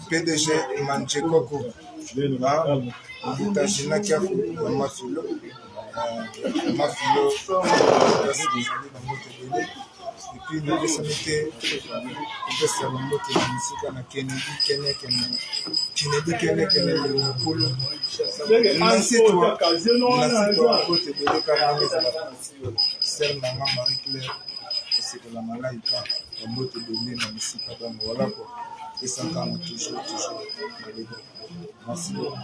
PDG Manchekoko, Tajinakia, Mafilo, et puis nous avons été na Kennedy le polo. Marie-Claire, c'est de la malaïka, la moto de l'île dans le site de voilà quoi. Et ça calme toujours. Merci beaucoup.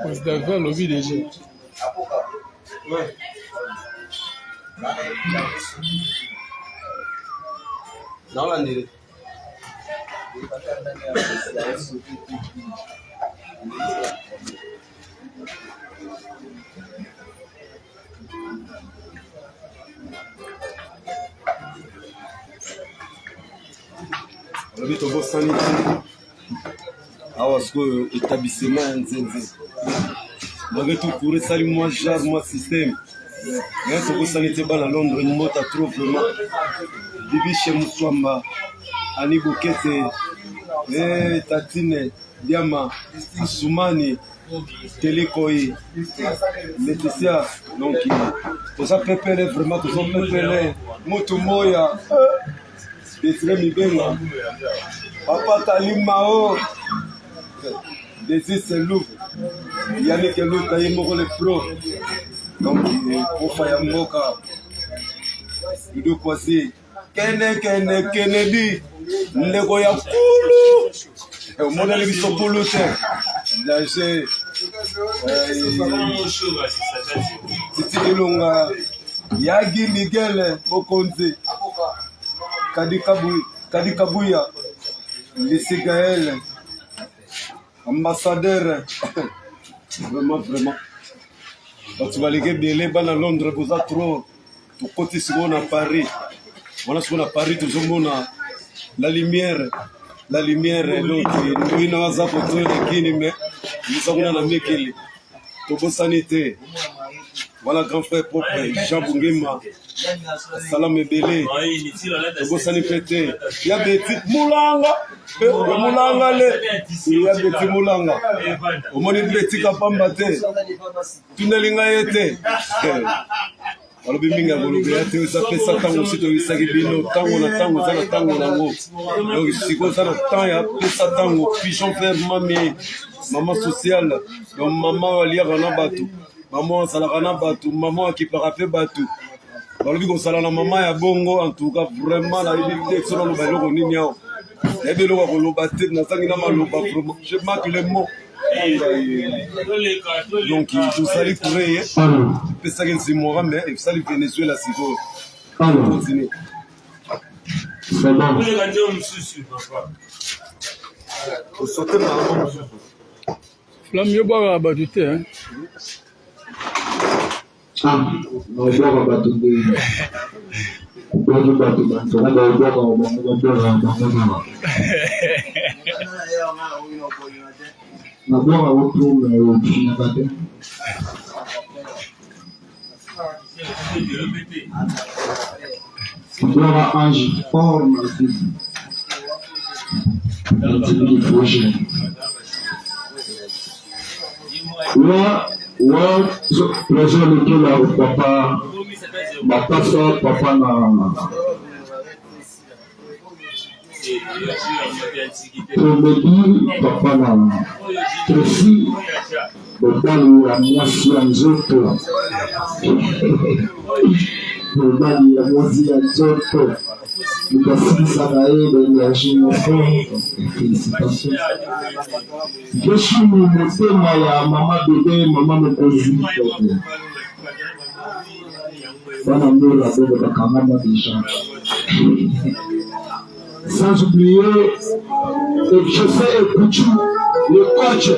Pois deve lobby déjà. Ouais. Non la nere. Lobi tobo sanité. Awa siko établissement nzenze. Mange tout pour sali moi jar moi système. Mais c'est pour ça que tu es à Londres, nous t'as trop vraiment. Bibi chez Moussouamba, Annie Boukete, Tatine, Diama, Soumani, Telekoi, Laetitia. Donc, tout ça pépélé vraiment, tout ça pépélé. Moutou-Moya, Désiré Mibenga, Papa Talimao, Désir Selouf, Yannick Elou, Taïmoro le pro. Donc, pour faire Mboka, il doit passer. Kennedy, Nego ya Kulu, au monde de Sokulu, c'est Titi Elonga, Yagi Miguel, Bokonzi, Kadikabuya, Lissi Gaël, ambassadeur, vraiment. Tu vas aller bien à Londres, vous êtes trop. Pour côté second à Paris. Voilà ce qu'on a Paris, tout le monde a la lumière, donc nous n'avons pas besoin de qui mais nous avons un ami qui est tout sanité. Voilà grand frère propre, Jean Bungema, Salam Ebele, tout sanité. Il y a des petites moulanga, il y a des petits moulanga. Au moins des petits capambate, tunelinga été. Alors biminga bolobea te ça tango sito isaki bino tango na tango za tango na ngo donc siko za temps ya pesa tango pigeon faire maman sociale donc maman walia kana batu maman sala kana batu maman qui parape batu balobi ko sala na maman ya bongo en tout cas vraiment la liberté sur le baloko nini yao et de loko ko loba te na sangi na maloba vraiment je marque les mots. Donc, tout ça, il pourrait peut ça qu'il s'y mourra, mais ça, il Venezuela, c'est beau. Continuez. C'est bon. Faut sauter par là. Flamme, il y a pas à battre, hein. Ah, non, il y a pas à battre. D'abord, à votre tour, gloire à Ange, forme à Fils. Là, présent lequel papa, ma pasteur, papa, Promedi papa na Tracy Bobali ya mwasi ya nzoto Bobali ya mwasi ya nzoto Nikasisa na yeye ya jinofo Félicitations Keshu ni motema ya mama bebe mama mokozi Bana mbele ya bebe bakamama deja Sans oublier José Kouchou, le coach.